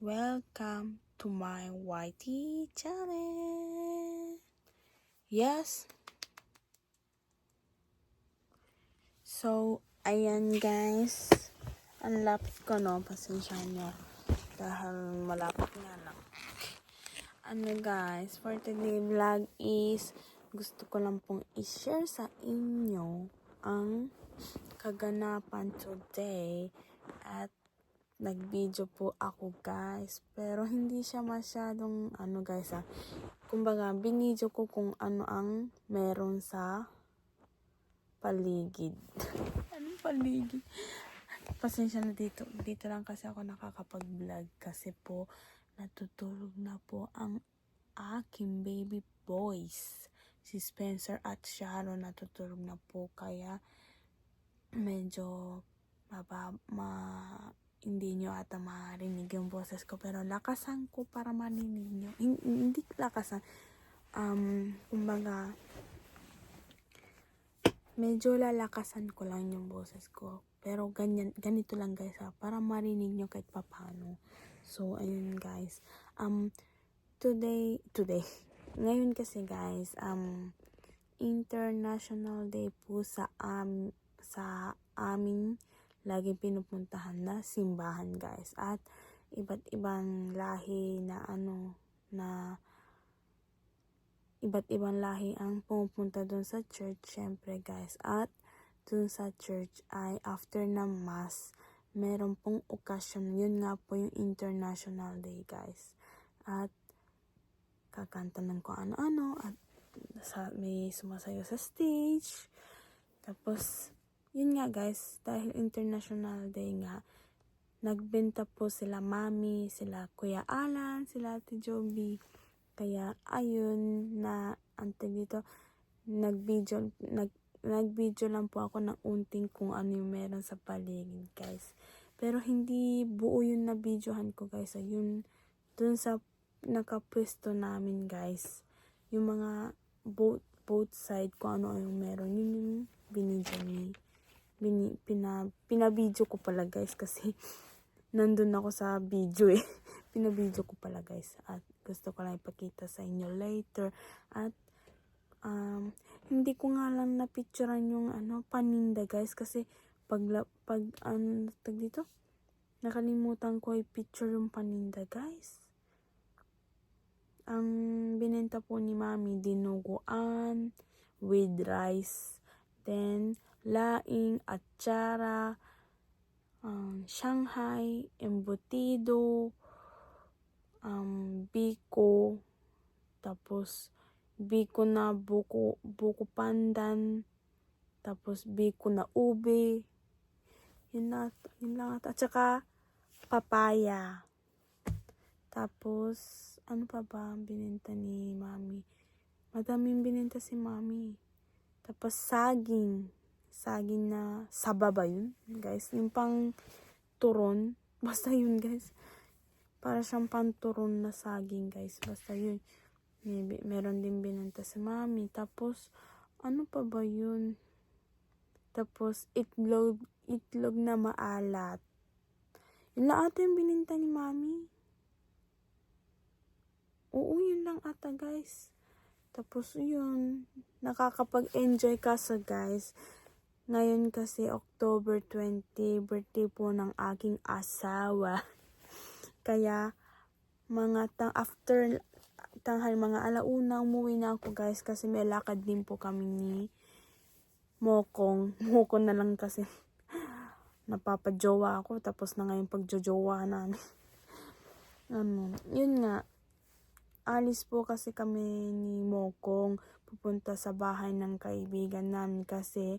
Welcome to my YT channel. Yes. So, ayan guys. Ang lapit ko, no? Pasensya nyo. Dahil malapit nga lang. Guys, for today vlog is gusto ko lang pong i-share sa inyo ang kaganapan today. At nag-video po ako guys, pero hindi siya masyadong guys kumbaga binidyo ko kung ano ang meron sa paligid. Anong paligid? Pasensya na dito lang kasi ako nakakapag-vlog kasi po natutulog na po ang aking baby boys, si Spencer at Sharon. Natutulog na po, kaya medyo hindi nyo ata marinig yung boses ko, pero lakasan ko para marinig nyo. Hindi lakasan. Kumbaga, medyo lalakasan ko lang yung boses ko. Pero ganito lang guys para marinig nyo kahit papano. So, ayun guys. Today, ngayon kasi guys, International Day po sa aming laging pinupuntahan na simbahan guys, at iba't ibang lahi iba't ibang lahi ang pumupunta dun sa church syempre guys. At dun sa church ay after ng mass meron pong okasyon, yun nga po yung International Day guys, at kakanta ng kung ano-ano at may sumasayo sa stage. Tapos yun nga guys, dahil International Day nga, nagbenta po sila mami, sila Kuya Alan, sila Ate Joby. Kaya ayun na dito, nag-video lang po ako ng unting kung ano yung meron sa paligid guys. Pero hindi buo yun na videohan ko guys. Ayun, dun sa nakapwesto namin guys, yung mga both side kung ano yung meron, yun yung binidyo ni pinabidyo ko pala guys kasi nandun ako sa video pinabidyo ko pala guys, at gusto ko lang ipakita sa inyo later. At hindi ko nga lang napicturean yung paninda guys, kasi pag tag dito, nakalimutan ko i-picture yung paninda guys. Ang binenta po ni mami, dinuguan with rice, then laing, atsara, Shanghai, embutido, biko, tapos biko na buko pandan, tapos biko na ube, yun lang at saka papaya. Tapos ano pa ba binenta ni mami? Madaming binenta si mami. Tapos saging na saba ba yun guys, yung pang turon, basta yun guys, para siyang panturon na saging guys, basta yun. Meron din binenta si mami. Tapos ano pa ba yun? Tapos itlog na maalat, yun lang ata yung binenta ni mami. Oo, yun lang ata guys. Tapos yun, nakakapag-enjoy kaso guys, ngayon kasi October 20, birthday po ng aking asawa. Kaya after tanghal, mga alauna, umuwi na ako guys, kasi may lakad din po kami ni Mokong na lang kasi napapajowa ako, tapos na ngayon pagjojowa namin. Yun nga, alis po kasi kami ni Mokong pupunta sa bahay ng kaibigan namin kasi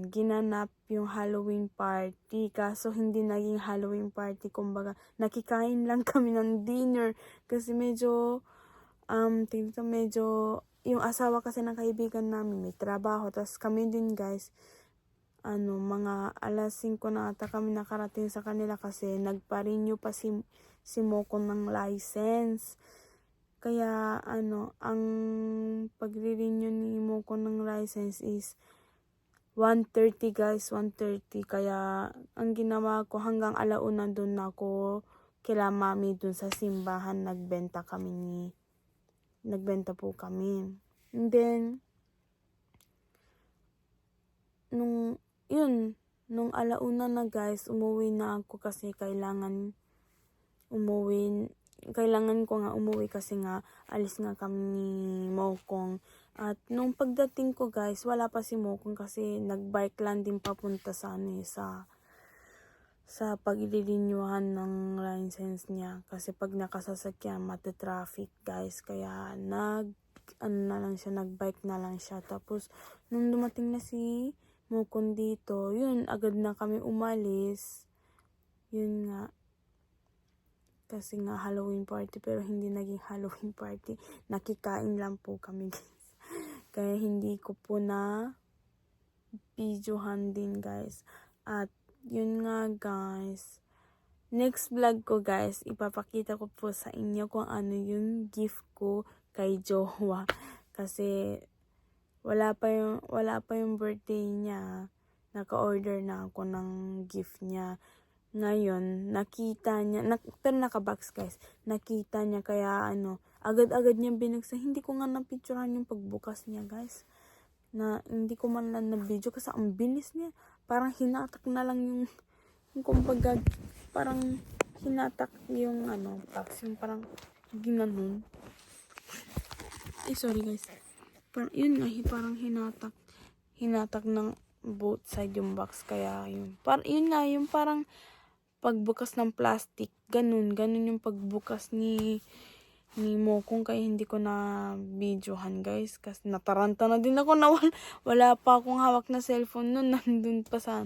ginanap yung Halloween party, kaso hindi naging Halloween party, kumbaga nakikain lang kami ng dinner kasi medyo yung asawa kasi ng kaibigan namin may trabaho, tapos kami din guys mga alas 5 na ata kami nakarating sa kanila kasi nagpa-renew pa si Moko ng license. Kaya ang pagre-renew ni Moko ng license is 1:30 guys, 1:30. Kaya ang ginawa ko hanggang alauna doon ako kila mami dun sa simbahan, nagbenta po kami. And then, nung alauna na guys, umuwi na ako kasi kailangan ko nga umuwi kasi nga alis nga kami ni Mokong. At nung pagdating ko guys, wala pa si Mokong kasi nagbike lang din papunta sa pag-ilinyuhan ng license niya. Kasi pag nakasasakyan, matatraffic guys. Kaya nagbike na lang siya. Tapos, nung dumating na si Mokong dito, yun, agad na kami umalis. Yun nga. Kasi nga Halloween party, pero hindi naging Halloween party. Nakikain lang po kami guys. Kaya hindi ko po na videohan din guys. At yun nga guys. Next vlog ko guys, ipapakita ko po sa inyo kung ano yung gift ko kay Jowa. Kasi wala pa yung birthday niya. Naka-order na ako ng gift niya. Ngayon, nakita niya, pero naka-box guys. Nakita niya kaya agad-agad niya binuksan. Hindi ko nga napicturehan yung pagbukas niya guys. Na hindi ko man lang na video kasi ang bilis niya. Parang hinatak na lang yung kumbaga, parang hinatak yung box. Yung parang ginanon. Sorry guys. Yun nga, parang hinatak ng both side yung box. Kaya yun. Yun nga, yung parang pagbukas ng plastic. Ganun yung pagbukas ni Mokong. Kaya hindi ko na videohan guys. Kasi nataranta na din ako na wala pa akong hawak na cellphone nun. Nandun pa sa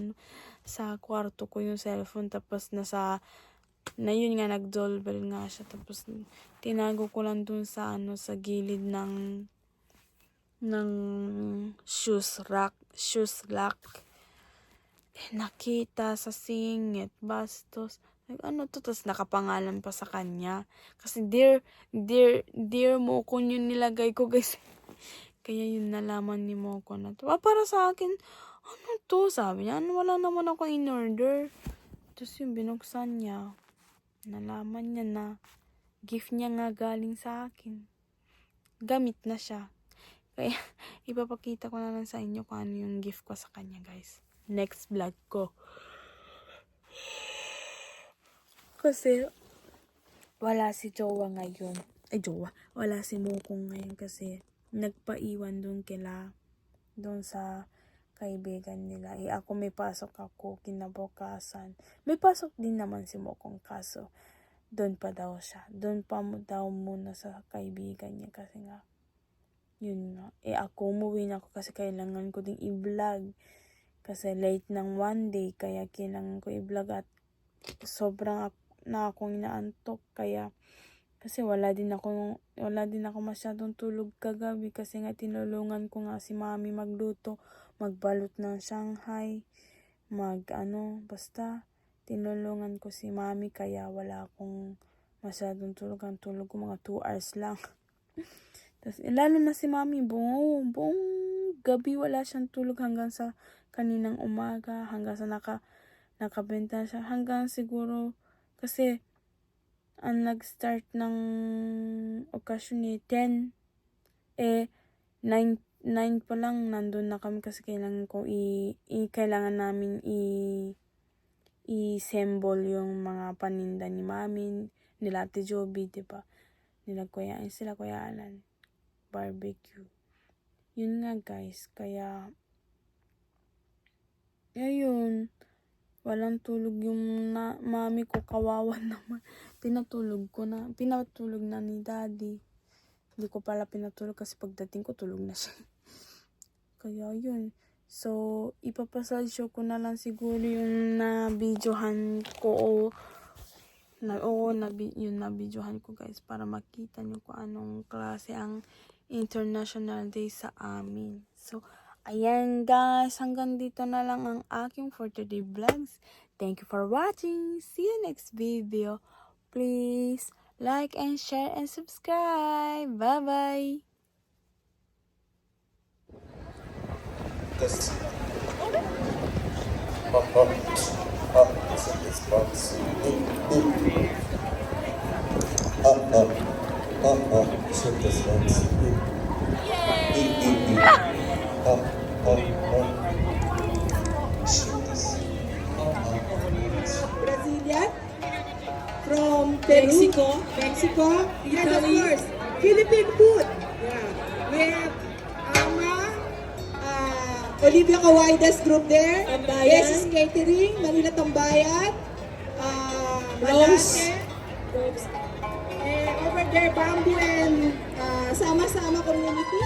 kwarto ko yung cellphone. Tapos yun nga, nag-dolbell nga siya. Tapos tinago ko lang dun sa gilid ng shoes rack. Nakita sa singit, bastos. Tapos nakapangalan pa sa kanya. Kasi dear Mokong yung nilagay ko guys. Kaya yun nalaman ni Mokong na to. Para sa akin, sabi niya, wala naman ako in order. Tapos yung binuksan niya, nalaman niya na gift niya nga galing sa akin. Gamit na siya. Kaya ipapakita ko na lang sa inyo kung ano yung gift ko sa kanya guys. Next vlog ko. Kasi wala si Jowa ngayon. Wala si Mokong ngayon kasi nagpaiwan doon sa kaibigan nila. Ako may pasok ako kinabukasan. May pasok din naman si Mokong kaso doon pa daw siya. Doon pa daw muna sa kaibigan niya kasi nga yun nga. Ako umuwi na ako kasi kailangan ko ding i-vlog. Kasi late ng one day kaya kailangan ko i-vlog at sobrang na akong inaantok kaya kasi wala din ako masyadong tulog kagabi kasi nga tinulungan ko nga si mami magluto, magbalot ng Shanghai, basta tinulungan ko si mami kaya wala akong masyadong tulog. Ang tulog ko mga 2 hours lang. Tapos, lalo na si mami, buong gabi wala siyang tulog hanggang sa kaninang umaga, hanggang sa nakabenta siya, hanggang siguro, kasi, ang nag-start ng okasyon 10, 9 pa lang, nandun na kami kasi kailangan namin i-assemble yung mga paninda ni mami, nila Ate Joby, diba? Kuya Alan. Barbecue. Yun nga guys, kaya ayun, walang tulog yung mami ko, kawawa naman. Pinatulog na ni daddy. Hindi ko pala pinatulog kasi pagdating ko tulog na siya. Kaya yun. So, ipapasadshow ko na lang siguro yung na-videohan ko na-videohan ko guys para makita nyo kung anong klase ang International Day sa amin. So, ayan guys, hanggang dito na lang ang aking for today vlogs. Thank you for watching. See you next video. Please like and share and subscribe. Bye-bye. This. Up. Brazilian, from Peru, Mexico, and of course, Philippine food. Yeah. We have Ama, Olivia Kawaidas group there, Yes Catering, Manila Tambayan, Malate, and over there, Bambi and Sama-Sama Community.